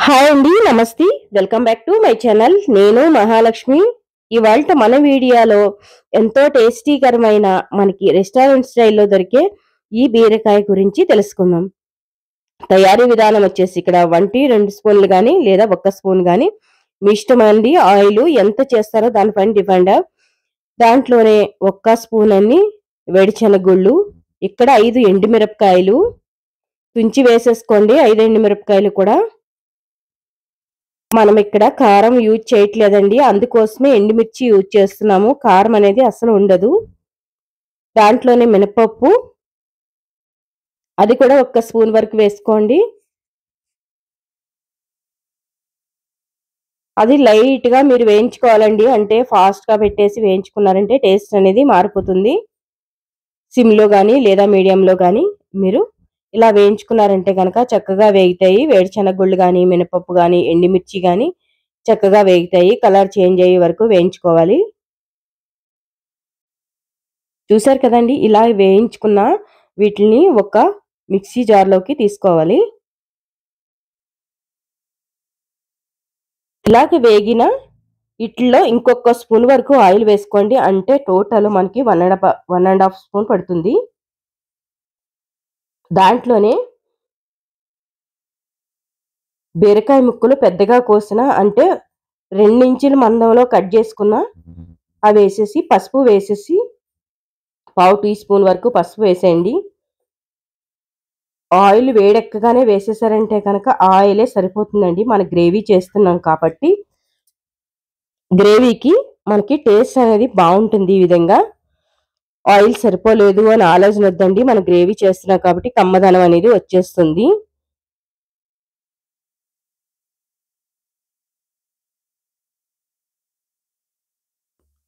Hi అండి, నమస్తే. Welcome back to my channel. నేను మహాలక్ష్మి. ఇవాళ మన వీడియోలో ఎంతో టేస్టీకరమైన మనకి రెస్టారెంట్ స్టైల్లో దొరికే ఈ బీరకాయ గురించి తెలుసుకుందాం. తయారీ విధానం వచ్చేసి ఇక్కడ 1-2 స్పూన్లు కానీ లేదా 1 స్పూన్ కానీ మీ ఇష్టమండి. ఆయిల్ ఎంత చేస్తారో దానిపైన డిపెండ్. దాంట్లోనే 1 స్పూన్ అన్ని వేడిశనగుళ్ళు, ఇక్కడ 5 ఎండుమిరపకాయలు తుంచి వేసేసుకోండి. 5 ఎండుమిరపకాయలు కూడా. మనం ఇక్కడ కారం యూజ్ చేయట్లేదండి, అందుకోసమే ఎండుమిర్చి యూజ్ చేస్తున్నాము. కారం అనేది అసలు ఉండదు. దాంట్లోనే మినపప్పు, అది కూడా 1 స్పూన్ వరకు వేసుకోండి. అది లైట్ గా మీరు వేయించుకోవాలండి, అంటే ఫాస్ట్ గా పెట్టేసి వేయించుకున్నారంటే టేస్ట్ అనేది మారిపోతుంది. సిమ్ లో కానీ లేదా మీడియంలో కానీ మీరు ఇలా వేయించుకున్నారంటే కనుక చక్కగా వేగుతాయి. వేడిశనగగుళ్ళు కానీ మినపప్పు కానీ ఎండుమిర్చి కానీ చక్కగా వేగుతాయి. కలర్ చేంజ్ అయ్యే వరకు వేయించుకోవాలి. చూసారు కదండి, ఇలా వేయించుకున్న వీటిని ఒక మిక్సీ జార్లోకి తీసుకోవాలి. ఇలాగ వేగిన వీటిల్లో ఇంకొక స్పూన్ వరకు ఆయిల్ వేసుకోండి, అంటే టోటల్ మనకి 1.5 స్పూన్ పడుతుంది. దాంట్లోనే బీరకాయ ముక్కలు పెద్దగా కోసిన, అంటే 2 ఇంచుల మందంలో కట్ చేసుకున్న అవి వేసేసి పసుపు వేసేసి 1/2 టీ స్పూన్ వరకు పసుపు వేసేయండి. ఆయిల్ వేడెక్కగానే వేసేసారంటే కనుక ఆయిలే సరిపోతుందండి. మన గ్రేవీ చేస్తున్నాం కాబట్టి గ్రేవీకి మనకి టేస్ట్ అనేది బాగుంటుంది. ఈ విధంగా ఆయిల్ సరిపోలేదు అని ఆలోచన వద్దండి, మన గ్రేవీ చేస్తున్నాం కాబట్టి కమ్మదనం అనేది వచ్చేస్తుంది.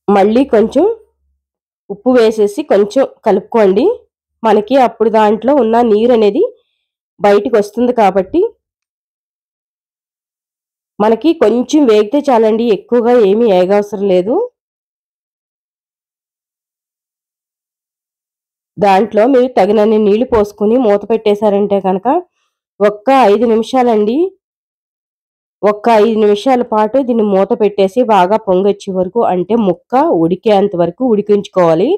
మళ్ళీ కొంచెం ఉప్పు వేసేసి కొంచెం కలుపుకోండి. మనకి అప్పుడు దాంట్లో ఉన్న నీరు అనేది బయటికి వస్తుంది కాబట్టి మనకి కొంచెం వేగితే చాలండి, ఎక్కువగా ఏమీ వేగవసరం లేదు. దాంట్లో మీరు తగినన్ని నీళ్లు పోసుకుని మూత పెట్టేశారంటే కనుక 5 నిమిషాలండి, 5 నిమిషాల పాటు దీన్ని మూత పెట్టేసి బాగా పొంగొచ్చే వరకు, అంటే ముక్క ఉడికేంత వరకు ఉడికించుకోవాలి.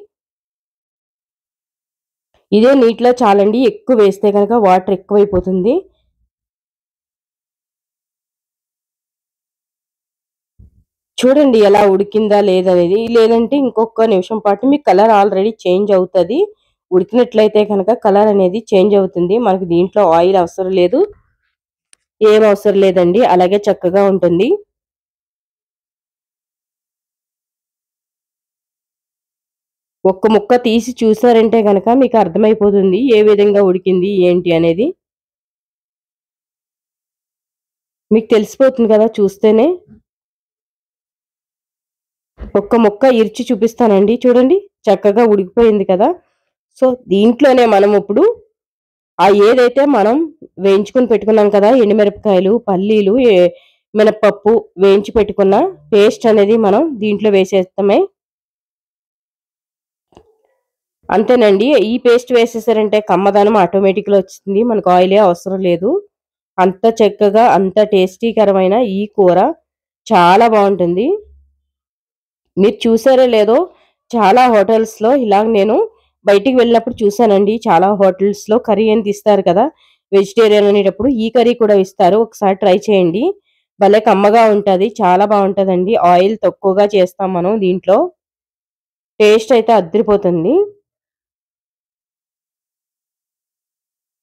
ఇదే నీటిలో చాలండి, ఎక్కువ వేస్తే కనుక వాటర్ ఎక్కువైపోతుంది. చూడండి ఎలా ఉడికిందా లేదనేది. లేదంటే ఇంకొక నిమిషం పాటు మీ కలర్ ఆల్రెడీ చేంజ్ అవుతుంది. ఉడికినట్లయితే కనుక కలర్ అనేది చేంజ్ అవుతుంది. మనకి దీంట్లో ఆయిల్ అవసరం లేదు, ఏం అవసరం లేదండి, అలాగే చక్కగా ఉంటుంది. ఒక్క ముక్క తీసి చూసారంటే కనుక మీకు అర్థమైపోతుంది ఏ విధంగా ఉడికింది ఏంటి అనేది. మీకు తెలిసిపోతుంది కదా చూస్తేనే. ఒక్క ముక్క ఇరిచి చూపిస్తానండి, చూడండి చక్కగా ఉడికిపోయింది కదా. సో దీంట్లోనే మనం ఇప్పుడు ఏదైతే మనం వేయించుకుని పెట్టుకున్నాం కదా, ఎండుమిరపకాయలు, పల్లీలు, మినపప్పు వేయించి పెట్టుకున్న పేస్ట్ అనేది మనం దీంట్లో వేసేస్తామే. అంతేనండి, ఈ పేస్ట్ వేసేసారంటే కమ్మదనం ఆటోమేటిక్గా వచ్చింది, మనకు ఆయిలే అవసరం లేదు. అంత చక్కగా అంత టేస్టీకరమైన ఈ కూర చాలా బాగుంటుంది. మీరు చూసారో లేదో, చాలా హోటల్స్లో ఇలాగ నేను బయటికి వెళ్ళినప్పుడు చూసానండి. చాలా హోటల్స్లో కర్రీ అని తీస్తారు కదా, వెజిటేరియన్ అనేటప్పుడు ఈ కర్రీ కూడా ఇస్తారు. ఒకసారి ట్రై చేయండి, భలే కమ్మగా ఉంటుంది, చాలా బాగుంటుందండి. ఆయిల్ తక్కువగా చేస్తాం మనం దీంట్లో, టేస్ట్ అయితే అదిరిపోతుంది.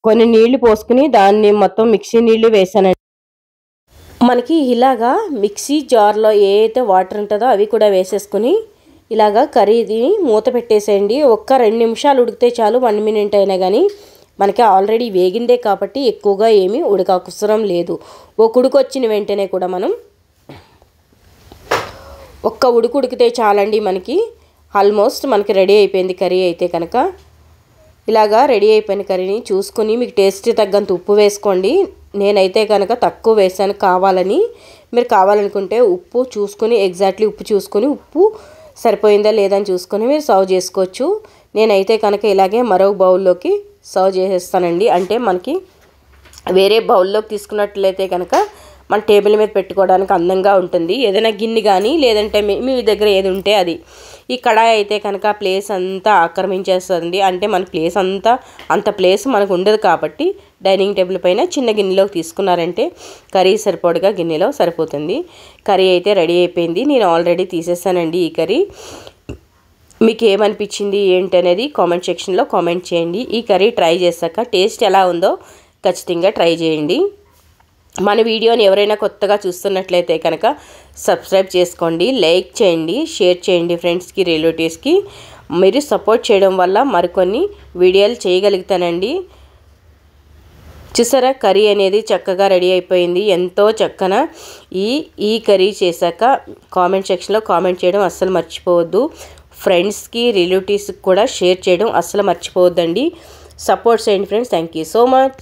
కొన్ని నీళ్లు పోసుకుని దాన్ని మొత్తం మిక్సీ నీళ్లు వేసానండి. మనకి ఇలాగా మిక్సీ జార్లో ఏ అయితే వాటర్ ఉంటుందో అవి కూడా వేసేసుకుని ఇలాగా కర్రీని మూత పెట్టేసేయండి. 2 నిమిషాలు ఉడికితే చాలు, 1 మినిట్ అయినా కానీ మనకి ఆల్రెడీ వేగిందే కాబట్టి ఎక్కువగా ఏమీ ఉడకవసరం లేదు. ఉడుకు వచ్చిన వెంటనే కూడా మనం ఉడుకు ఉడికితే చాలండి, మనకి ఆల్మోస్ట్ మనకి రెడీ అయిపోయింది కర్రీ అయితే కనుక. ఇలాగా రెడీ అయిపోయిన కర్రీని చూసుకొని మీకు టేస్ట్ తగ్గంత ఉప్పు వేసుకోండి. నేనైతే కనుక తక్కువ వేసాను కావాలని. మీరు కావాలనుకుంటే ఉప్పు చూసుకొని, ఎగ్జాక్ట్లీ ఉప్పు చూసుకొని, ఉప్పు సరిపోయిందా లేదా అని చూసుకొని మీరు సర్వ్ చేసుకోవచ్చు. నేనైతే కనుక ఇలాగే మరో బౌల్లోకి సర్వ్ చేసేస్తానండి. అంటే మనకి వేరే బౌల్లోకి తీసుకున్నట్లయితే కనుక మన టేబుల్ మీద పెట్టుకోవడానికి అందంగా ఉంటుంది. ఏదైనా గిన్నె కానీ లేదంటే మీ దగ్గర ఏది ఉంటే అది. ఈ కడాయి అయితే కనుక ప్లేస్ అంతా ఆక్రమించేస్తుంది. అంటే మన ప్లేస్ అంత ప్లేస్ మనకు ఉండదు కాబట్టి డైనింగ్ టేబుల్ పైన చిన్న గిన్నెలోకి తీసుకున్నారంటే కర్రీ సరిపడగా గిన్నెలో సరిపోతుంది. కర్రీ అయితే రెడీ అయిపోయింది. నేను ఆల్రెడీ తీసేసానండి ఈ కర్రీ. మీకు ఏమనిపించింది ఏంటి అనేది కామెంట్ సెక్షన్లో కామెంట్ చేయండి. ఈ కర్రీ ట్రై చేశాక టేస్ట్ ఎలా ఉందో ఖచ్చితంగా ట్రై చేయండి. మన వీడియోని ఎవరైనా కొత్తగా చూస్తున్నట్లయితే కనుక సబ్స్క్రైబ్ చేసుకోండి, లైక్ చేయండి, షేర్ చేయండి ఫ్రెండ్స్కి, రిలేటివ్స్కి. మీరు సపోర్ట్ చేయడం వల్ల మరికొన్ని వీడియోలు చేయగలుగుతానండి. చూసారా కర్రీ అనేది చక్కగా రెడీ అయిపోయింది. ఎంతో చక్కన ఈ కర్రీ చేశాక కామెంట్ సెక్షన్లో కామెంట్ చేయడం అస్సలు మర్చిపోవద్దు. ఫ్రెండ్స్కి, రిలేటివ్స్కి కూడా షేర్ చేయడం అస్సలు మర్చిపోవద్దండి. సపోర్ట్ చేయండి friends. Thank you so much.